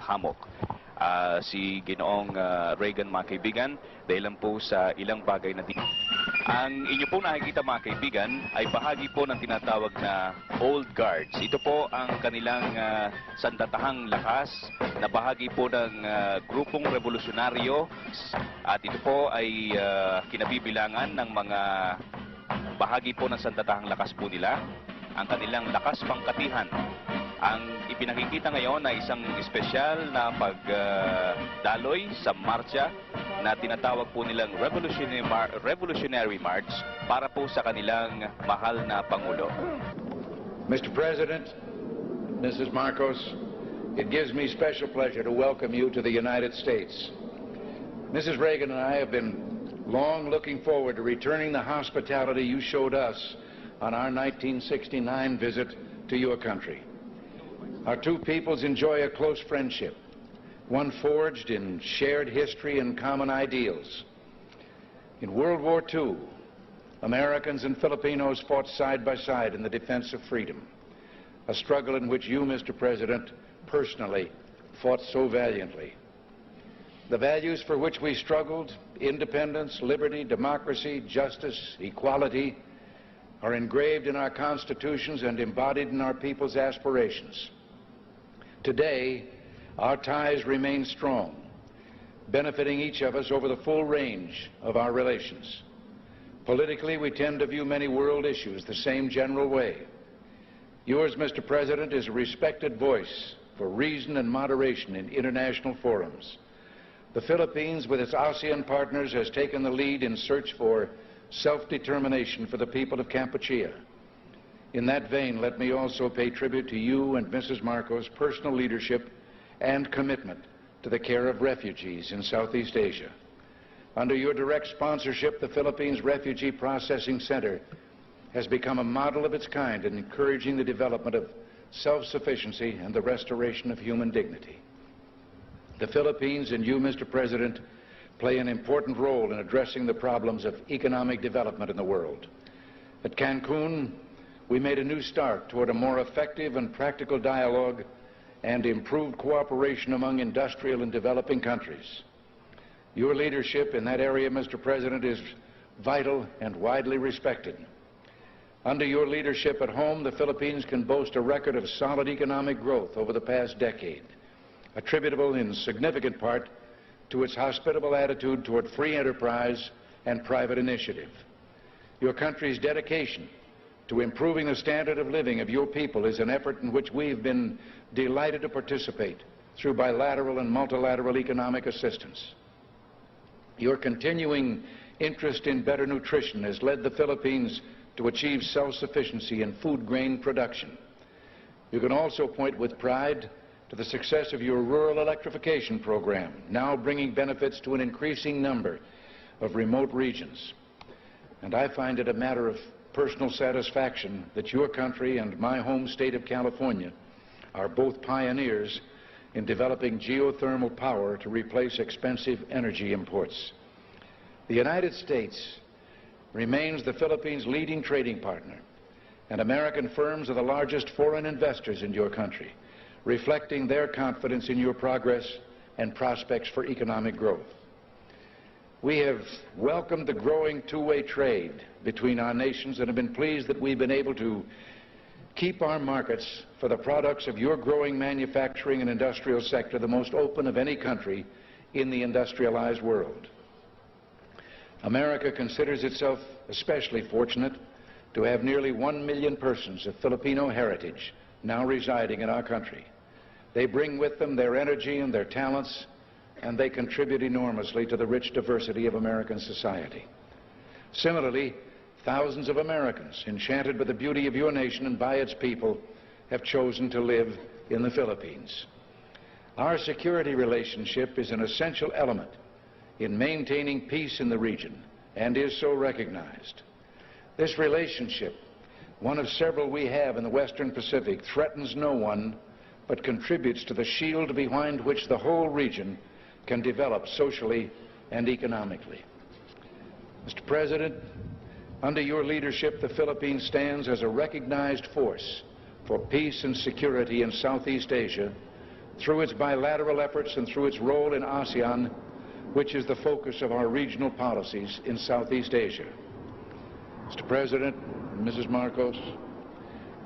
hamok. Si Ginoong Reagan, mga kaibigan, dahil lang po sa ilang bagay na ang inyo po nakikita, mga kaibigan, ay bahagi po ng tinatawag na Old Guards. Ito po ang kanilang sandatahang lakas na bahagi po ng grupong revolusyonaryo, at ito po ay kinabibilangan ng mga bahagi po ng sandatahang lakas po nila, ang kanilang lakas pangkatihan. Ang ipinakikita ngayon ay isang espesyal na pagdaloy sa marcha na tinatawag po nilang Revolutionary March para po sa kanilang mahal na Pangulo. Mr. President, Mrs. Marcos, it gives me special pleasure to welcome you to the United States. Mrs. Reagan and I have been long looking forward to returning the hospitality you showed us on our 1969 visit to your country. Our two peoples enjoy a close friendship, one forged in shared history and common ideals. In World War II, Americans and Filipinos fought side by side in the defense of freedom, a struggle in which you, Mr. President, personally fought so valiantly. The values for which we struggled, independence, liberty, democracy, justice, equality, are engraved in our constitutions and embodied in our people's aspirations. Today, our ties remain strong, benefiting each of us over the full range of our relations. Politically, we tend to view many world issues the same general way. Yours, Mr. President, is a respected voice for reason and moderation in international forums. The Philippines, with its ASEAN partners, has taken the lead in search for self-determination for the people of Kampuchea. In that vein, let me also pay tribute to you and Mrs. Marcos' personal leadership and commitment to the care of refugees in Southeast Asia. Under your direct sponsorship, the Philippines Refugee Processing Center has become a model of its kind in encouraging the development of self-sufficiency and the restoration of human dignity. The Philippines and you, Mr. President, play an important role in addressing the problems of economic development in the world. At Cancun, we made a new start toward a more effective and practical dialogue and improved cooperation among industrial and developing countries. Your leadership in that area, Mr. President, is vital and widely respected. Under your leadership at home, the Philippines can boast a record of solid economic growth over the past decade, attributable in significant part to its hospitable attitude toward free enterprise and private initiative. Your country's dedication to improving the standard of living of your people is an effort in which we've been delighted to participate through bilateral and multilateral economic assistance. Your continuing interest in better nutrition has led the Philippines to achieve self-sufficiency in food grain production. You can also point with pride to the success of your rural electrification program, now bringing benefits to an increasing number of remote regions. And I find it a matter of personal satisfaction that your country and my home state of California are both pioneers in developing geothermal power to replace expensive energy imports. The United States remains the Philippines' leading trading partner, and American firms are the largest foreign investors in your country, reflecting their confidence in your progress and prospects for economic growth. We have welcomed the growing two-way trade between our nations and have been pleased that we've been able to keep our markets for the products of your growing manufacturing and industrial sector the most open of any country in the industrialized world. America considers itself especially fortunate to have nearly 1 million persons of Filipino heritage now residing in our country. They bring with them their energy and their talents, and they contribute enormously to the rich diversity of American society. Similarly, thousands of Americans, enchanted by the beauty of your nation and by its people, have chosen to live in the Philippines. Our security relationship is an essential element in maintaining peace in the region and is so recognized. This relationship, one of several we have in the Western Pacific, threatens no one but contributes to the shield behind which the whole region can develop socially and economically. Mr. President, under your leadership, the Philippines stands as a recognized force for peace and security in Southeast Asia, through its bilateral efforts and through its role in ASEAN, which is the focus of our regional policies in Southeast Asia. Mr. President, Mrs. Marcos,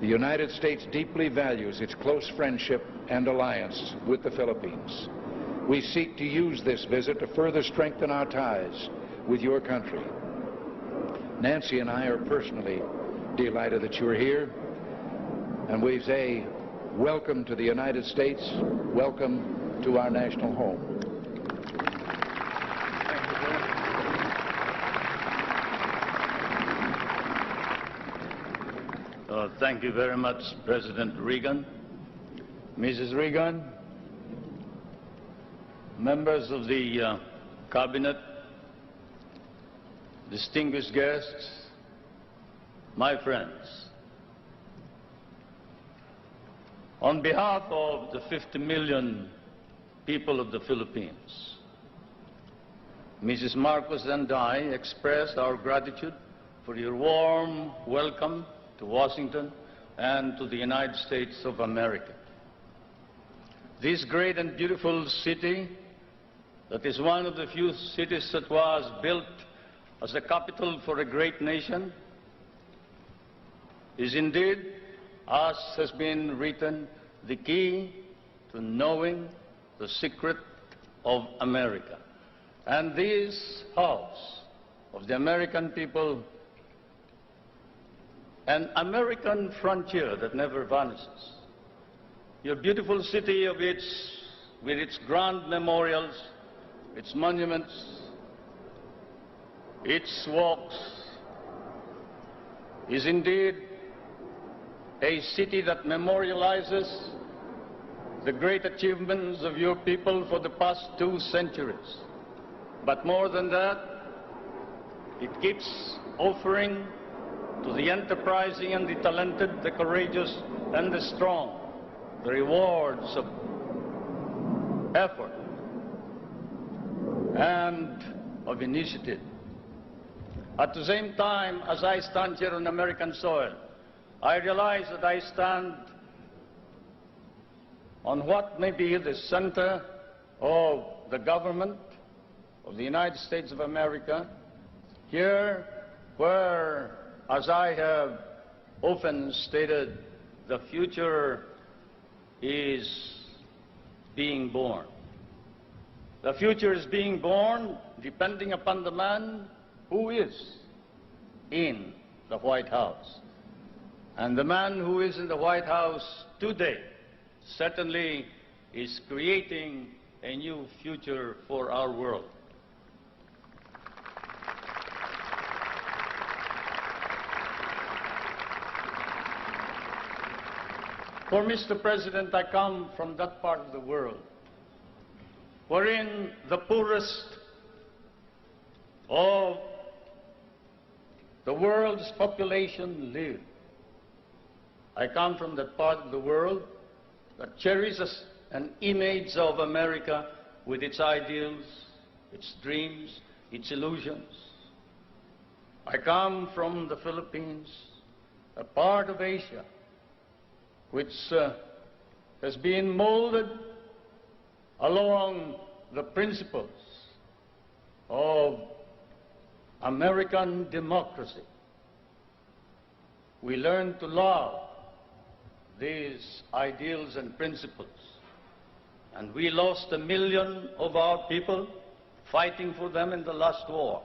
the United States deeply values its close friendship and alliance with the Philippines. We seek to use this visit to further strengthen our ties with your country. Nancy and I are personally delighted that you're here, and we say welcome to the United States, welcome to our national home. Thank you very much, President Reagan, Mrs. Reagan, members of the Cabinet, distinguished guests, my friends. On behalf of the 50 million people of the Philippines, Mrs. Marcos and I express our gratitude for your warm welcome to Washington and to the United States of America. This great and beautiful city, that is one of the few cities that was built as a capital for a great nation, is indeed, as has been written, the key to knowing the secret of America. And this house of the American people, an American frontier that never vanishes. Your beautiful city with its grand memorials, its monuments, its walks, is indeed a city that memorializes the great achievements of your people for the past 2 centuries. But more than that, it keeps offering to the enterprising and the talented, the courageous and the strong, the rewards of effort and of initiative. At the same time, as I stand here on American soil, I realize that I stand on what may be the center of the government of the United States of America, here where, as I have often stated, the future is being born. The future is being born depending upon the man who is in the White House. And the man who is in the White House today certainly is creating a new future for our world. For Mr. President, I come from that part of the world wherein the poorest of the world's population live. I come from that part of the world that cherishes an image of America with its ideals, its dreams, its illusions. I come from the Philippines, a part of Asia which has been molded along the principles of American democracy. We learn to love these ideals and principles, and we lost 1 million of our people fighting for them in the last war.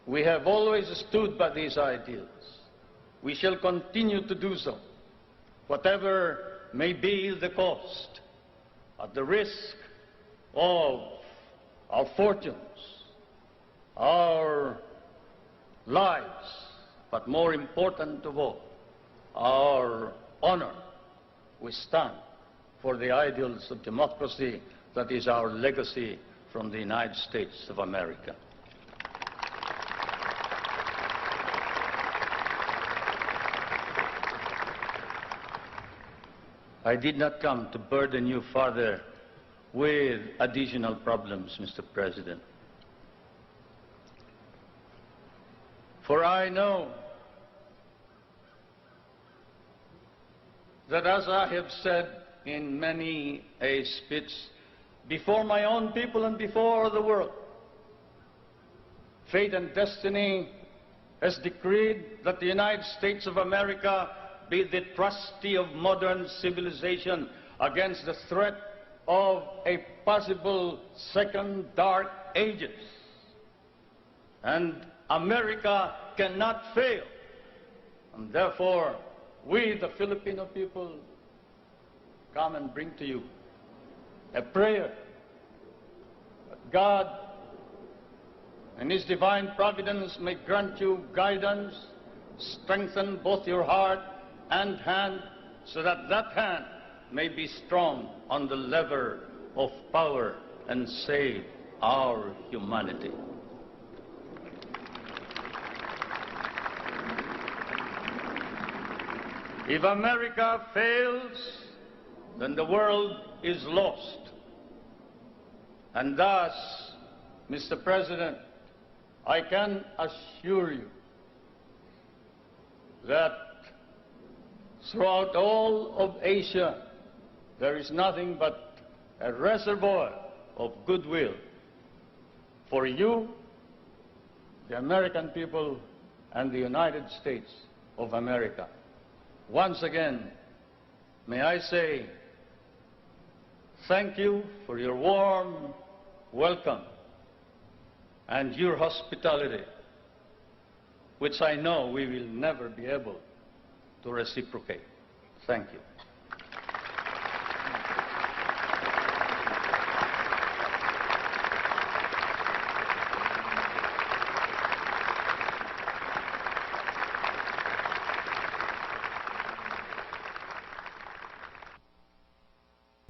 We have always stood by these ideals. We shall continue to do so, whatever may be the cost, at the risk of our fortunes, our lives, but more important of all, our honor. We stand for the ideals of democracy that is our legacy from the United States of America. I did not come to burden you further with additional problems, Mr. President. For I know that, as I have said in many a speech before my own people and before the world. Fate and destiny has decreed that the United States of America be the trustee of modern civilization against the threat of a possible second dark ages. And America cannot fail. And therefore, we, the Filipino people, come and bring to you a prayer that God and His divine providence may grant you guidance, strengthen both your heart and hand, so that that hand may be strong on the lever of power and save our humanity. If America fails, then the world is lost. And thus, Mr. President, I can assure you that throughout all of Asia, there is nothing but a reservoir of goodwill for you, the American people, and the United States of America. Once again, may I say thank you for your warm welcome and your hospitality, which I know we will never be able to reciprocate. Thank you.